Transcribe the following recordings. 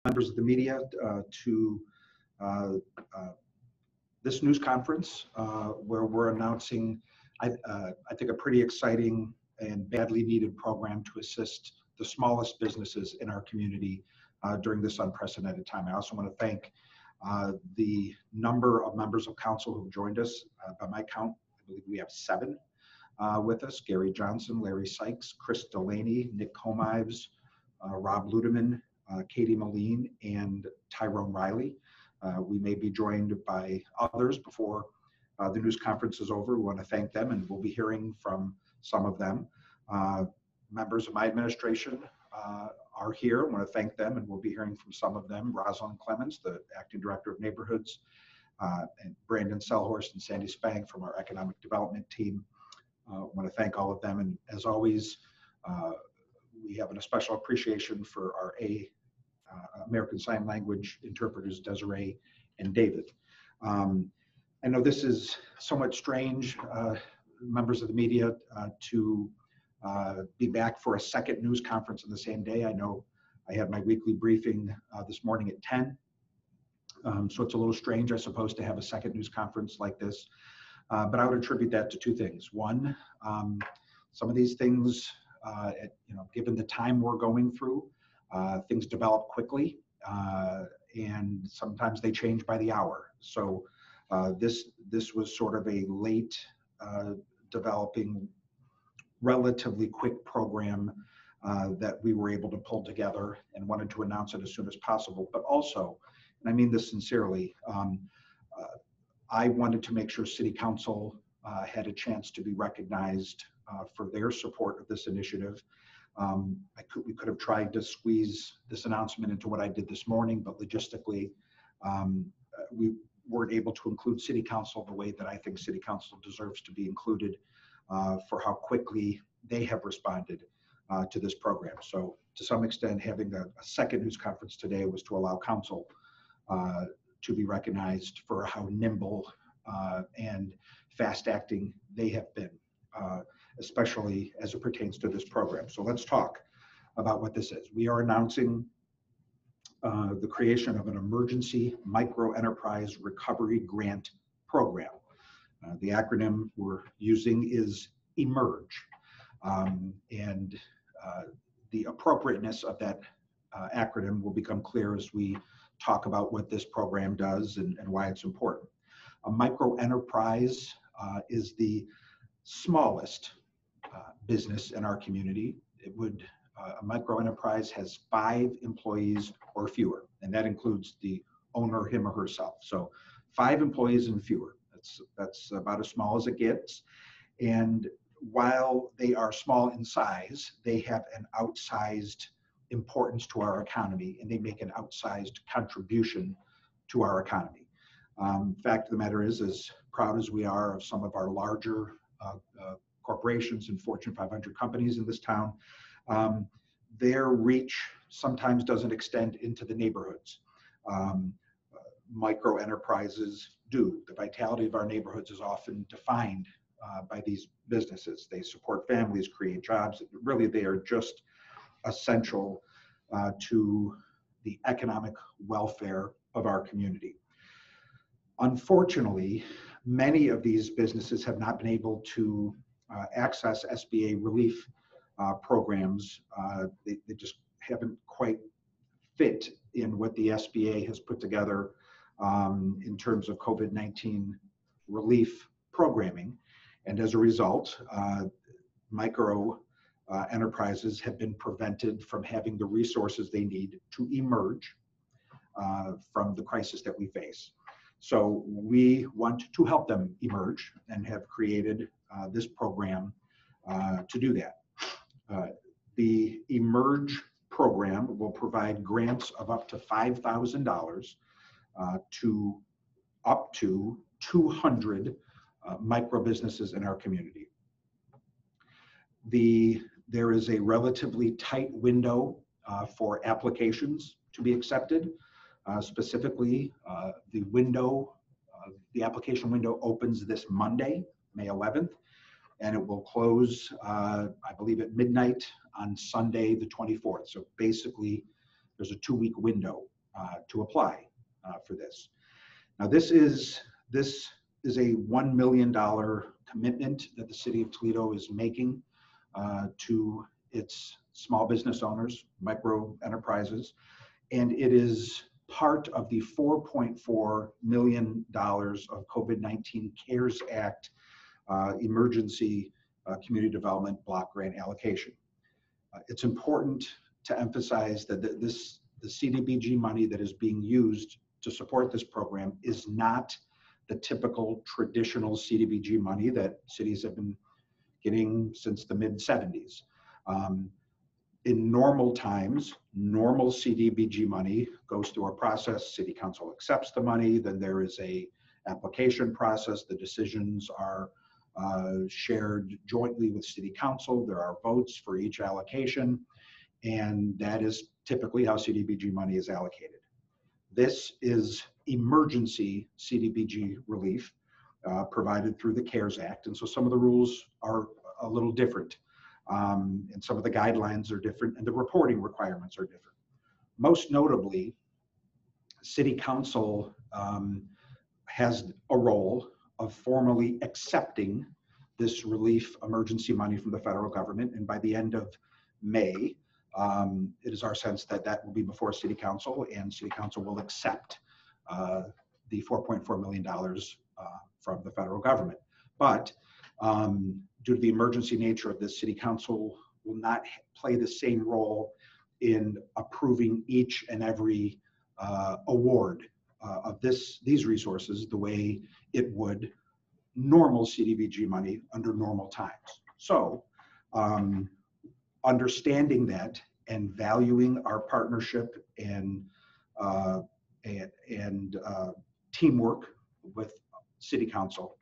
members of the media to this news conference where we're announcing, I think, a pretty exciting and badly needed program to assist the smallest businesses in our community during this unprecedented time. I also want to thank the number of members of council who've joined us. By my count, I believe we have 7 with us: Gary Johnson, Larry Sykes, Chris Delaney, Nick Comives, Rob Ludeman, Katie Moline, and Tyrone Riley. We may be joined by others before the news conference is over. We want to thank them, and we'll be hearing from some of them. Members of my administration are here. I want to thank them, and we'll be hearing from some of them. Rosalind Clemens, the Acting Director of Neighborhoods, and Brandon Selhorst and Sandy Spang from our Economic Development team. I want to thank all of them, and as always, we have a special appreciation for our American Sign Language interpreters, Desiree and David. I know this is somewhat strange, members of the media, to be back for a second news conference on the same day. I know I had my weekly briefing this morning at 10, so it's a little strange, I suppose, to have a second news conference like this. But I would attribute that to 2 things. One, some of these things, given the time we're going through, things develop quickly, and sometimes they change by the hour. So this was sort of a late developing, relatively quick program that we were able to pull together and wanted to announce it as soon as possible. But also, and I mean this sincerely, I wanted to make sure City Council had a chance to be recognized for their support of this initiative. We could have tried to squeeze this announcement into what I did this morning, but logistically, we weren't able to include City Council the way that I think City Council deserves to be included for how quickly they have responded to this program. So to some extent, having a second news conference today was to allow Council to be recognized for how nimble and fast acting they have been, especially as it pertains to this program. So let's talk about what this is. We are announcing the creation of an emergency microenterprise recovery grant program. The acronym we're using is EMERGE, and the appropriateness of that acronym will become clear as we talk about what this program does and why it's important. A microenterprise is the smallest business in our community. A microenterprise has 5 employees or fewer, and that includes the owner, him or herself. So 5 employees and fewer. That's about as small as it gets. And while they are small in size, they have an outsized importance to our economy, and they make an outsized contribution to our economy. Fact of the matter is, as proud as we are of some of our larger corporations and Fortune 500 companies in this town, their reach sometimes doesn't extend into the neighborhoods. Micro enterprises do. The vitality of our neighborhoods is often defined by these businesses. They support families, create jobs. Really, they are just essential to the economic welfare of our community. Unfortunately, many of these businesses have not been able to access SBA relief programs. They just haven't quite fit in what the SBA has put together in terms of COVID-19 relief programming. And as a result, micro enterprises have been prevented from having the resources they need to emerge from the crisis that we face. So we want to help them emerge and have created this program to do that. The Emerge program will provide grants of up to $5,000 to up to 200 micro businesses in our community. There is a relatively tight window for applications to be accepted. Specifically, the application window opens this Monday, May 11th, and it will close, I believe, at midnight on Sunday, the 24th. So basically, there's a 2-week window to apply for this. Now, this is a $1 million commitment that the city of Toledo is making to its small business owners, micro enterprises, and it is part of the $4.4 million of COVID-19 CARES Act emergency community development block grant allocation. It's important to emphasize that the CDBG money that is being used to support this program is not the typical traditional CDBG money that cities have been getting since the mid-70s. In normal times, normal CDBG money goes through a process. City council accepts the money, then there is a application process. The decisions are shared jointly with city council. There are votes for each allocation, and that is typically how CDBG money is allocated. This is emergency CDBG relief provided through the CARES Act, and so some of the rules are a little different, and some of the guidelines are different, and the reporting requirements are different. Most notably, city council has a role of formally accepting this relief emergency money from the federal government, and by the end of May, it is our sense that that will be before city council, and city council will accept the $4.4 million from the federal government. But due to the emergency nature of this, city council will not play the same role in approving each and every award of these resources the way it would normal CDBG money under normal times. So understanding that and valuing our partnership and teamwork with city council,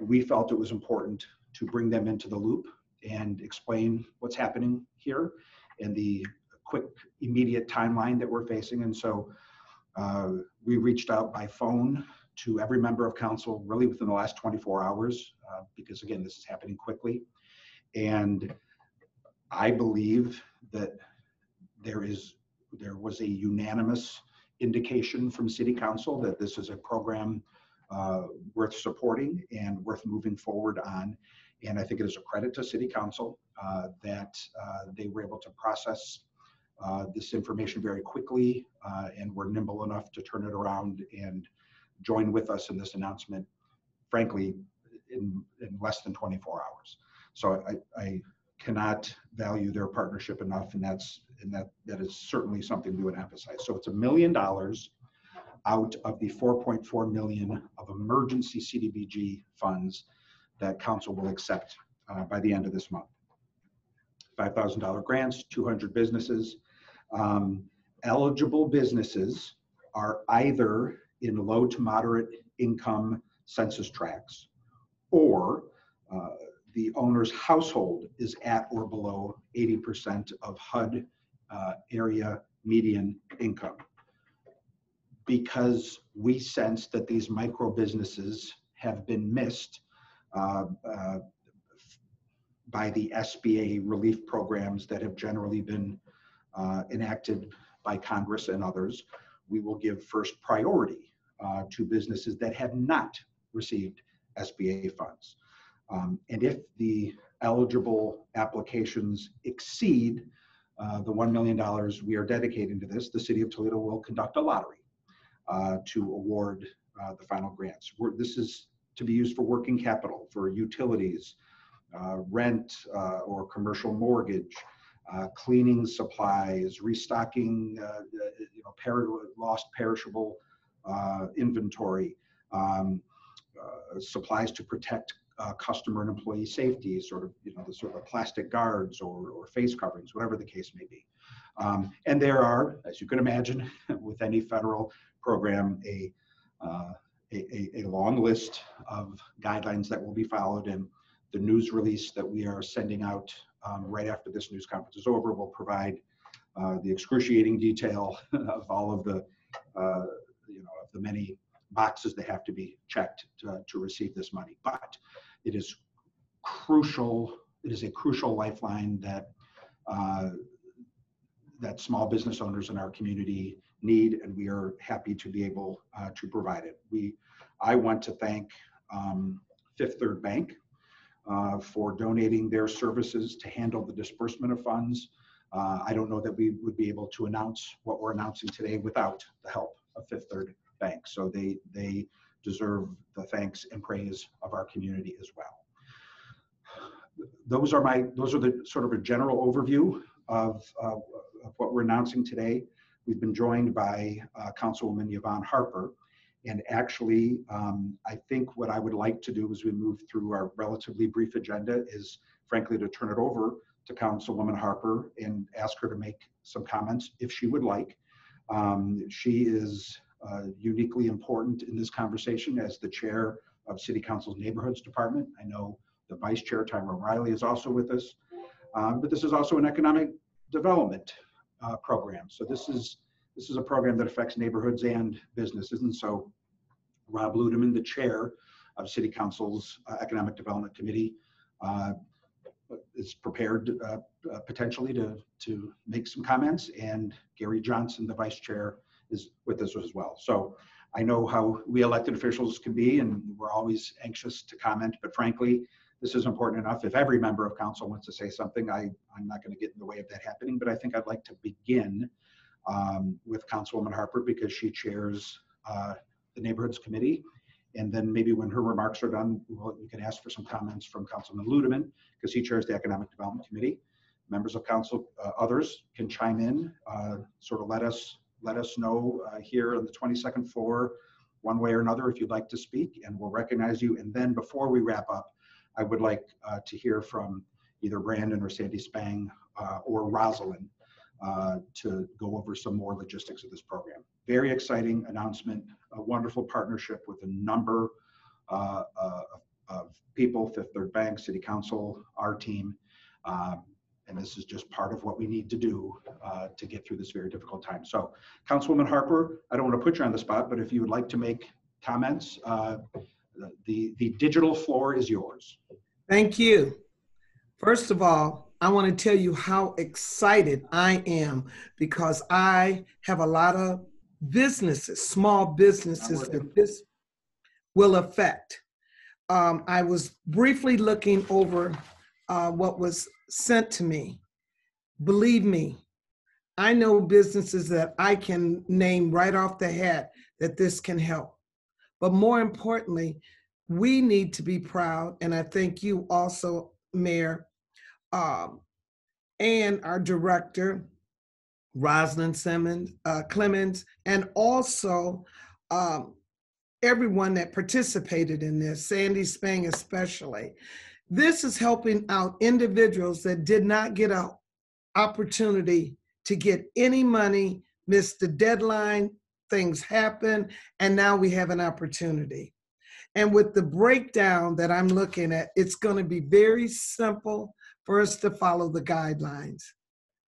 we felt it was important to bring them into the loop and explain what's happening here and the quick, immediate timeline that we're facing. And so we reached out by phone to every member of council really within the last 24 hours, because again, this is happening quickly. And I believe that there was a unanimous indication from city council that this is a program worth supporting and worth moving forward on. And I think it is a credit to city council that they were able to process this information very quickly and were nimble enough to turn it around and join with us in this announcement, frankly, in less than 24 hours. So I cannot value their partnership enough, and that is certainly something we would emphasize. So it's $1 million out of the $4.4 million of emergency CDBG funds that council will accept by the end of this month. $5,000 grants, 200 businesses. Eligible businesses are either in low to moderate income census tracts, or the owner's household is at or below 80% of HUD area median income. Because we sense that these micro businesses have been missed by the SBA relief programs that have generally been enacted by Congress and others, we will give first priority to businesses that have not received SBA funds. And if the eligible applications exceed the $1 million we are dedicating to this, the city of Toledo will conduct a lottery to award the final grants. This is to be used for working capital, for utilities, rent or commercial mortgage, cleaning supplies, restocking lost perishable inventory, supplies to protect customer and employee safety, the sort of plastic guards or face coverings, whatever the case may be. And there are, as you can imagine, with any federal program, a long list of guidelines that will be followed, and the news release that we are sending out right after this news conference is over will provide the excruciating detail of all of the of the many boxes that have to be checked to receive this money. But it is crucial. It is a crucial lifeline that that small business owners in our community need, and we are happy to be able to provide it. I want to thank Fifth Third Bank for donating their services to handle the disbursement of funds. I don't know that we would be able to announce what we're announcing today without the help of Fifth Third Bank. So they deserve the thanks and praise of our community as well. Those are the sort of a general overview of what we're announcing today. We've been joined by Councilwoman Yvonne Harper. And actually, I think what I would like to do as we move through our relatively brief agenda is, frankly, to turn it over to Councilwoman Harper and ask her to make some comments if she would like. She is uniquely important in this conversation as the chair of City Council's Neighborhoods Department. I know the Vice Chair, Tyrone Riley, is also with us, but this is also an economic development program. So this is a program that affects neighborhoods and businesses. And so Rob Ludeman, the chair of City Council's Economic Development Committee, is prepared potentially to make some comments. And Gary Johnson, the vice chair, is with us as well. So I know how we elected officials can be, and we're always anxious to comment, but frankly, this is important enough. If every member of council wants to say something, I'm not going to get in the way of that happening, but I think I'd like to begin with Councilwoman Harper because she chairs the Neighborhoods Committee. And then maybe when her remarks are done, you can ask for some comments from Councilman Ludeman because he chairs the Economic Development Committee. Members of council, others can chime in, sort of let us know here on the 22nd floor, one way or another, if you'd like to speak, and we'll recognize you. And then before we wrap up, I would like to hear from either Brandon or Sandy Spang or Rosalind to go over some more logistics of this program. Very exciting announcement, a wonderful partnership with a number of people, Fifth Third Bank, City Council, our team. And this is just part of what we need to do to get through this very difficult time. So Councilwoman Harper, I don't want to put you on the spot, but if you would like to make comments, the digital floor is yours. Thank you. First of all, I want to tell you how excited I am because I have a lot of businesses, small businesses that this will affect. I was briefly looking over what was sent to me. Believe me, I know businesses that I can name right off the hat that this can help. But more importantly, we need to be proud, and I thank you also, Mayor, and our director, Rosalind Clemens, and also everyone that participated in this, Sandy Spang especially. This is helping out individuals that did not get an opportunity to get any money, missed the deadline, things happen, and now we have an opportunity. And with the breakdown that I'm looking at, it's going to be very simple for us to follow the guidelines.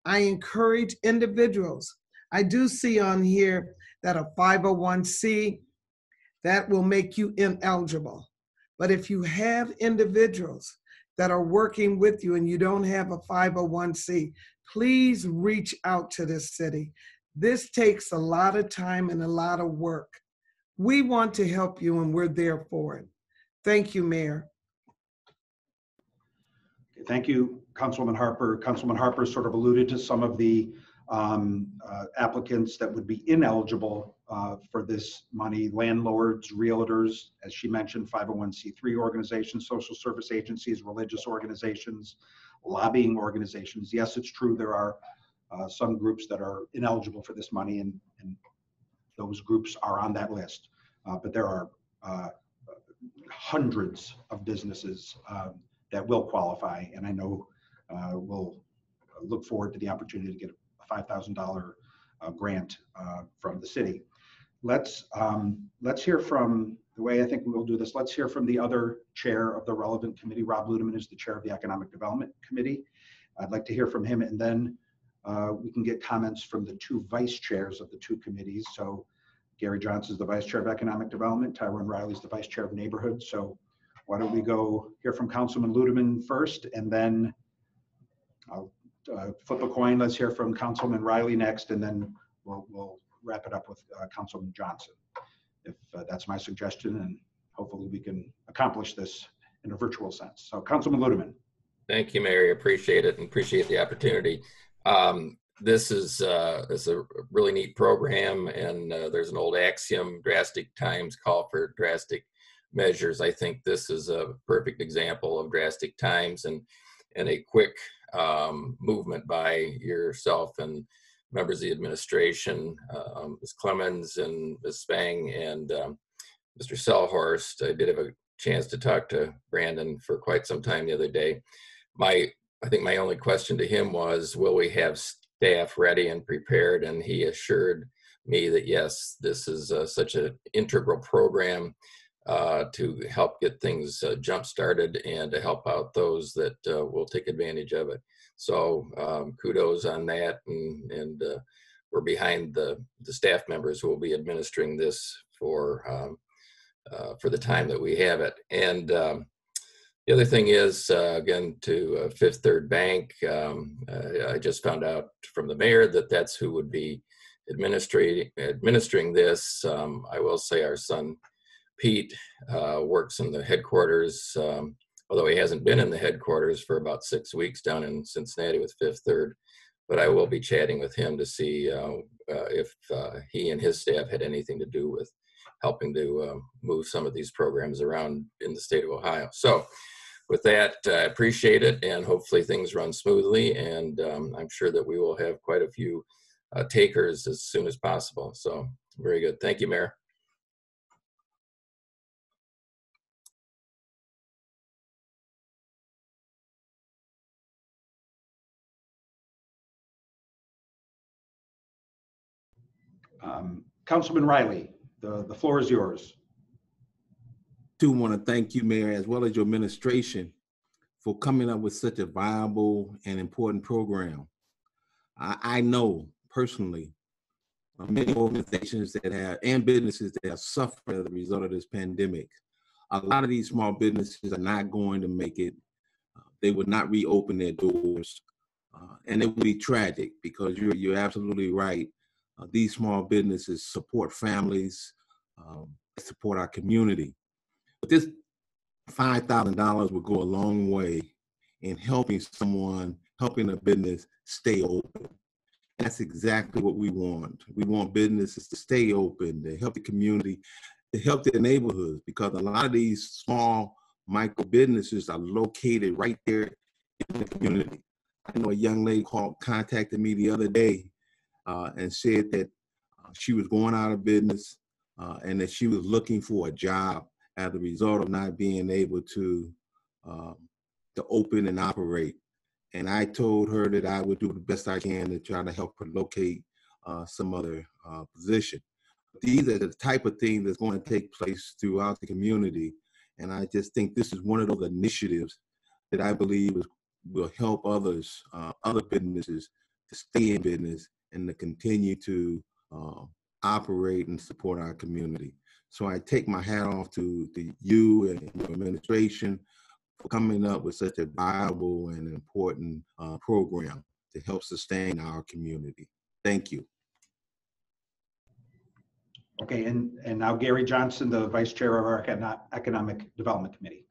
I encourage individuals. I do see on here that a 501c, that will make you ineligible. But if you have individuals that are working with you and you don't have a 501c, please reach out to this city. This takes a lot of time and a lot of work. We want to help you and we're there for it. Thank you, Mayor. Thank you, Councilwoman Harper. Councilwoman Harper sort of alluded to some of the applicants that would be ineligible for this money: landlords, realtors, as she mentioned, 501c3 organizations, social service agencies, religious organizations, lobbying organizations. Yes, it's true there are some groups that are ineligible for this money, and those groups are on that list. But there are hundreds of businesses that will qualify, and I know we'll look forward to the opportunity to get a $5,000 grant from the city. Let's hear from, the way I think we'll do this, let's hear from the other chair of the relevant committee. Rob Ludeman is the chair of the Economic Development Committee. I'd like to hear from him, and then we can get comments from the two vice chairs of the two committees. So Gary Johnson is the vice chair of Economic Development. Tyrone Riley is the vice chair of Neighborhood. So why don't we go hear from Councilman Ludeman first, and then I'll flip a coin. Let's hear from Councilman Riley next, and then we'll wrap it up with Councilman Johnson. If that's my suggestion, and hopefully we can accomplish this in a virtual sense. So Councilman Ludeman. Thank you, Mary. Appreciate it and appreciate the opportunity. This is a really neat program, and there's an old axiom: drastic times call for drastic measures. I think this is a perfect example of drastic times and a quick movement by yourself and members of the administration, Ms. Clemens and Ms. Spang and Mr. Selhorst. I did have a chance to talk to Brandon for quite some time the other day. I think my only question to him was, will we have staff ready and prepared? And he assured me that yes, this is such an integral program to help get things jump started and to help out those that will take advantage of it. So kudos on that, and we're behind the staff members who will be administering this for the time that we have it. And the other thing is, again, to Fifth Third Bank, I just found out from the mayor that that's who would be administering this. I will say our son Pete works in the headquarters, although he hasn't been in the headquarters for about 6 weeks down in Cincinnati with Fifth Third. But I will be chatting with him to see if he and his staff had anything to do with helping to move some of these programs around in the state of Ohio. So with that, I appreciate it, and hopefully things run smoothly, and I'm sure that we will have quite a few takers as soon as possible. So very good. Thank you, Mayor. Councilman Riley, the floor is yours. I do want to thank you, Mayor, as well as your administration, for coming up with such a viable and important program. I know personally many organizations that have, and businesses that have suffered as a result of this pandemic. A lot of these small businesses are not going to make it. They would not reopen their doors, and it would be tragic, because you're absolutely right. These small businesses support families, support our community. But this $5,000 would go a long way in helping a business stay open. That's exactly what we want. We want businesses to stay open, to help the community, to help their neighborhoods, because a lot of these small micro businesses are located right there in the community. I know a young lady contacted me the other day and said that she was going out of business and that she was looking for a job as a result of not being able to open and operate. And I told her that I would do the best I can to try to help her locate some other position. These are the type of things that's going to take place throughout the community. And I just think this is one of those initiatives that I believe will help other businesses to stay in business and to continue to operate and support our community. So I take my hat off to you and your administration for coming up with such a viable and important program to help sustain our community. Thank you. Okay, and now Gary Johnson, the Vice Chair of our Economic Development Committee.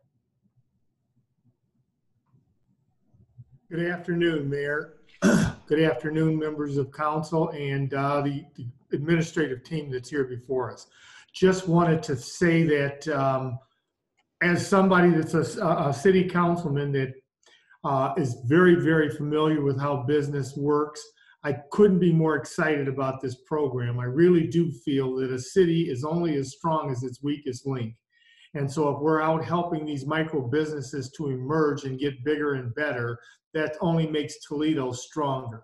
Good afternoon, Mayor. Good afternoon, members of council and the administrative team that's here before us. Just wanted to say that as somebody that's a city councilman that is very, very familiar with how business works, I couldn't be more excited about this program. I really do feel that a city is only as strong as its weakest link. And so if we're out helping these micro businesses to emerge and get bigger and better, that only makes Toledo stronger.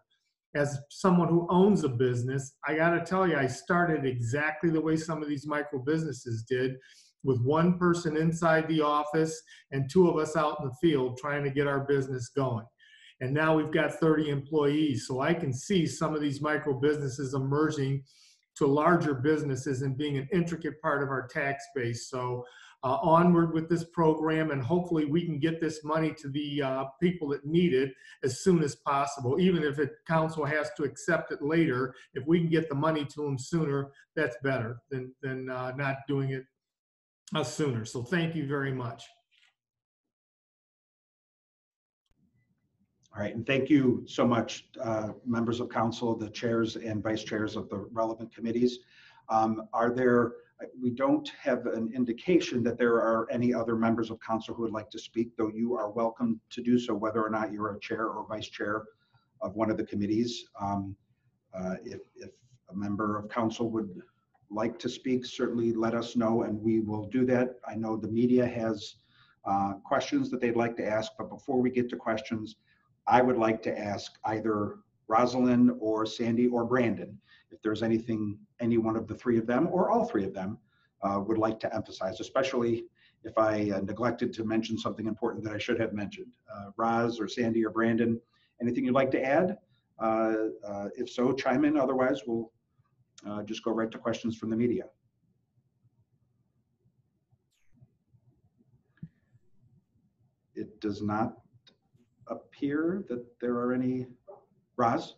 As someone who owns a business, I gotta tell you, I started exactly the way some of these micro businesses did, with one person inside the office and two of us out in the field trying to get our business going. And now we've got 30 employees. So I can see some of these micro businesses emerging to larger businesses and being an intricate part of our tax base. So onward with this program, and hopefully we can get this money to the people that need it as soon as possible. Even if council has to accept it later, if we can get the money to them sooner, that's better than not doing it sooner. So thank you very much. All right, and thank you so much, members of council, the chairs and vice chairs of the relevant committees. We don't have an indication that there are any other members of council who would like to speak, though you are welcome to do so, whether or not you're a chair or vice chair of one of the committees. If a member of council would like to speak, certainly let us know and we will do that. I know the media has questions that they'd like to ask, but before we get to questions, I would like to ask either Rosalind or Sandy or Brandon if there's anything any one of the three of them or all three of them would like to emphasize, especially if I neglected to mention something important that I should have mentioned. Roz or Sandy or Brandon, anything you'd like to add? If so, chime in. Otherwise, we'll just go right to questions from the media. It does not appear that there are any. Roz?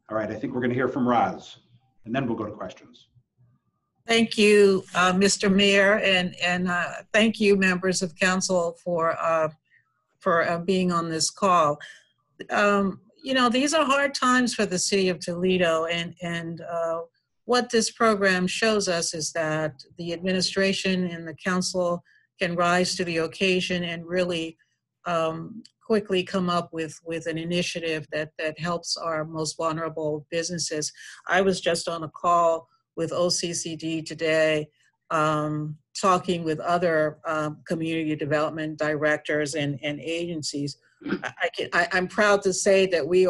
All right, I think we're going to hear from Roz, and then we'll go to questions. Thank you, Mr. Mayor, and thank you, members of council, for being on this call. You know, these are hard times for the city of Toledo, and what this program shows us is that the administration and the council can rise to the occasion and really quickly come up with an initiative that helps our most vulnerable businesses. I was just on a call with OCCD today, talking with other community development directors and agencies. I'm proud to say that we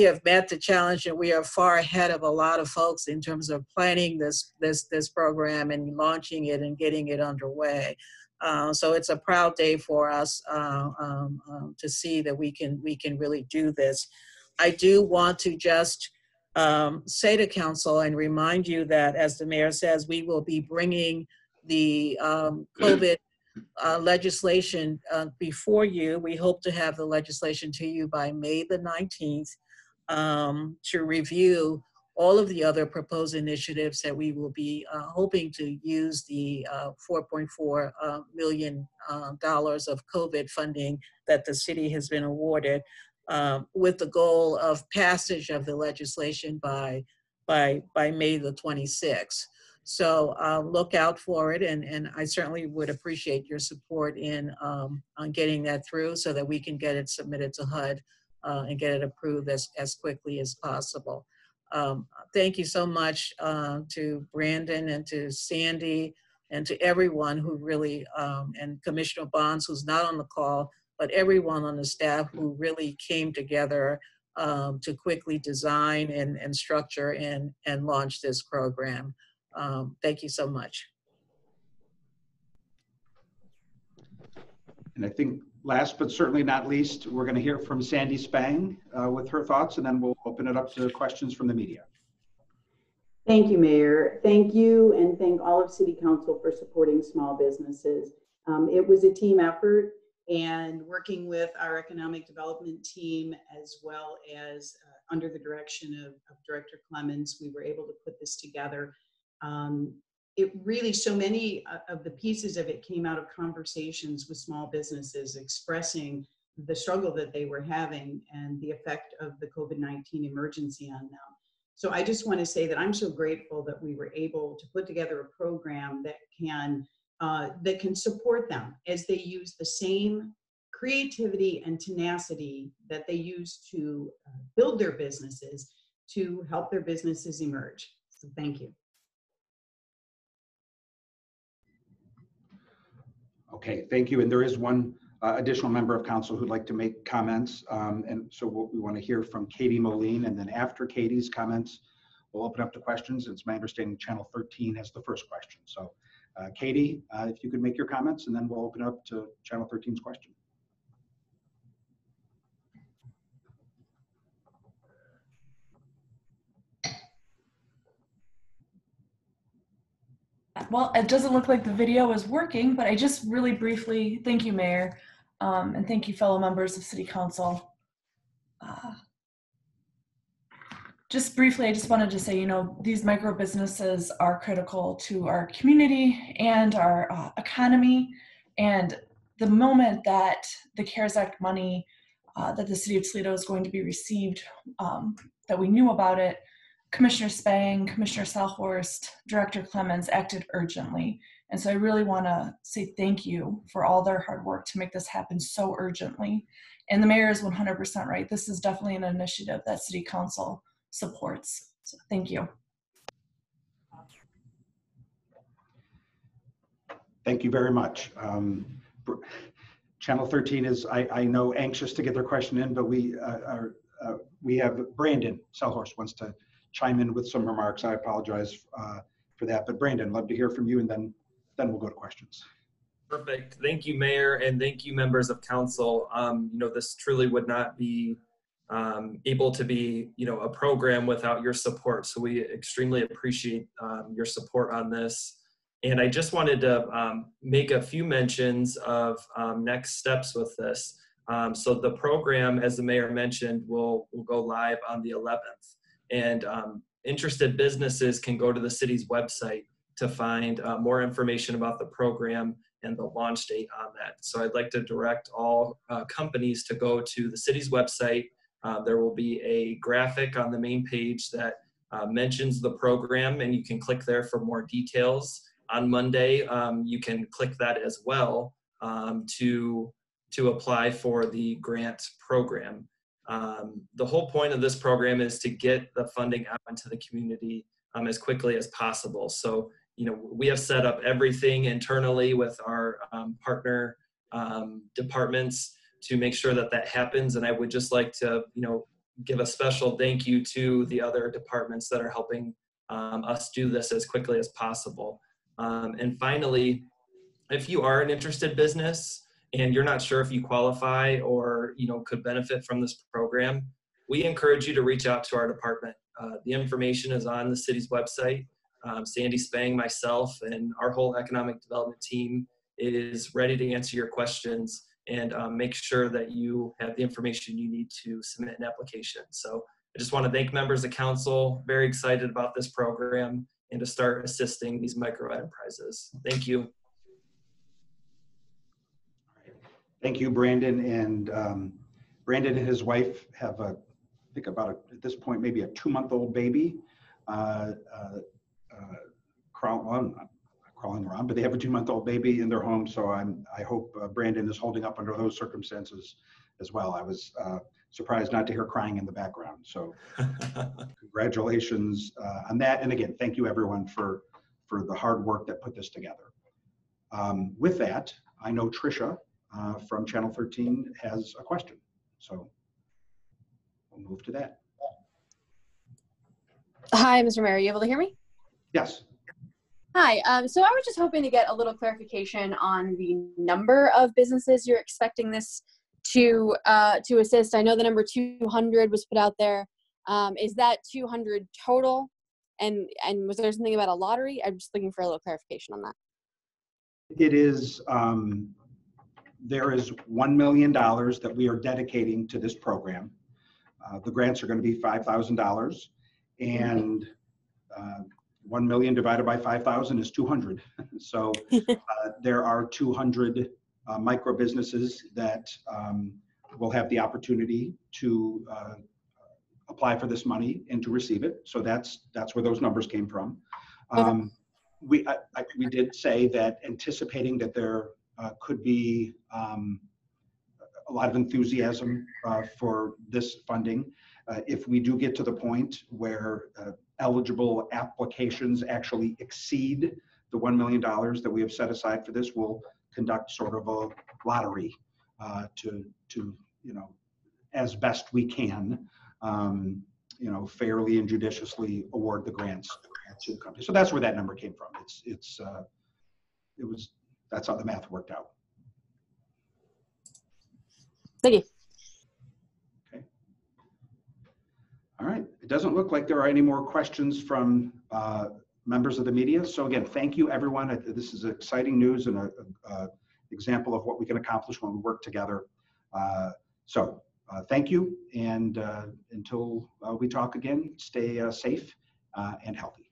have met the challenge, and we are far ahead of a lot of folks in terms of planning this program and launching it and getting it underway. So it's a proud day for us to see that we can really do this. I do want to just say to council and remind you that, as the mayor says, we will be bringing the COVID legislation before you. We hope to have the legislation to you by May the 19th to review all of the other proposed initiatives that we will be hoping to use the $4.4 million of COVID funding that the city has been awarded, with the goal of passage of the legislation by May the 26th. So look out for it, and I certainly would appreciate your support in on getting that through so that we can get it submitted to HUD and get it approved as quickly as possible. Thank you so much to Brandon and to Sandy and to everyone who really, and Commissioner Bonds, who's not on the call, but everyone on the staff who really came together to quickly design and structure and launch this program. Thank you so much. And I think last but certainly not least, we're going to hear from Sandy Spang with her thoughts, and then we'll open it up to questions from the media. Thank you, Mayor. Thank you, and thank all of City Council for supporting small businesses. It was a team effort, and working with our economic development team, as well as under the direction of Director Clemens, we were able to put this together. It really, so many of the pieces of it came out of conversations with small businesses expressing the struggle that they were having and the effect of the COVID-19 emergency on them. So I just want to say that I'm so grateful that we were able to put together a program that can support them as they use the same creativity and tenacity that they use to build their businesses to help their businesses emerge. So thank you. Okay, thank you. And there is one additional member of council who'd like to make comments. And so we want to hear from Katie Moline, and then after Katie's comments, we'll open up to questions. It's my understanding Channel 13 has the first question. So Katie, if you could make your comments, and then we'll open up to Channel 13's question. Well, it doesn't look like the video is working, but I just really briefly, thank you, Mayor, and thank you, fellow members of City Council. Just briefly, I just wanted to say, these micro businesses are critical to our community and our economy. And the moment that the CARES Act money that the City of Toledo is going to be received, that we knew about it, Commissioner Spang, Commissioner Southworst, Director Clemens acted urgently. And so I really want to say thank you for all their hard work to make this happen so urgently. And the mayor is 100% right. This is definitely an initiative that City Council supports. So thank you. Thank you very much. Channel 13 is, I know, anxious to get their question in, but we have Brandon Selhorst wants to chime in with some remarks. I apologize for that, but Brandon, love to hear from you, and then we'll go to questions. Perfect. Thank you, Mayor, and thank you, members of council. This truly would not be able to be, a program without your support. So we extremely appreciate your support on this. And I just wanted to make a few mentions of next steps with this. So the program, as the mayor mentioned, will go live on the 11th. And interested businesses can go to the city's website to find more information about the program and the launch date on that. So I'd like to direct all companies to go to the city's website. There will be a graphic on the main page that mentions the program, and you can click there for more details. On Monday, you can click that as well to apply for the grant program. The whole point of this program is to get the funding out into the community as quickly as possible. So, we have set up everything internally with our partner departments to make sure that that happens. And I would just like to, give a special thank you to the other departments that are helping us do this as quickly as possible. And finally, if you are an interested business and you're not sure if you qualify or could benefit from this program, we encourage you to reach out to our department. The information is on the city's website. Sandy Spang, myself, and our whole economic development team is ready to answer your questions and make sure that you have the information you need to submit an application. So I just want to thank members of council, very excited about this program and to start assisting these micro enterprises. Thank you. Thank you, Brandon. And Brandon and his wife have at this point, maybe a 2-month-old baby. Crawling around, but they have a 2-month-old baby in their home. So I hope Brandon is holding up under those circumstances as well. I was surprised not to hear crying in the background. So congratulations on that. And again, thank you everyone for the hard work that put this together. With that, I know Tricia from Channel 13 has a question. So we'll move to that. Hi, Mr. Mayor, are you able to hear me? Yes. Hi, so I was just hoping to get a little clarification on the number of businesses you're expecting this to assist. I know the number 200 was put out there. Is that 200 total? And was there something about a lottery? I'm just looking for a little clarification on that. It is, there is $1 million that we are dedicating to this program. The grants are going to be $5,000, and 1 million divided by 5,000 is 200. So there are 200 micro businesses that will have the opportunity to apply for this money and to receive it. So that's where those numbers came from. We did say that anticipating that there could be a lot of enthusiasm for this funding. If we do get to the point where eligible applications actually exceed the $1 million that we have set aside for this, we'll conduct sort of a lottery to as best we can, fairly and judiciously award the grants to the company. So that's where that number came from. That's how the math worked out. Thank you. Okay. All right. It doesn't look like there are any more questions from members of the media. So again, thank you everyone. This is exciting news and a example of what we can accomplish when we work together. Thank you, and until we talk again, stay safe and healthy.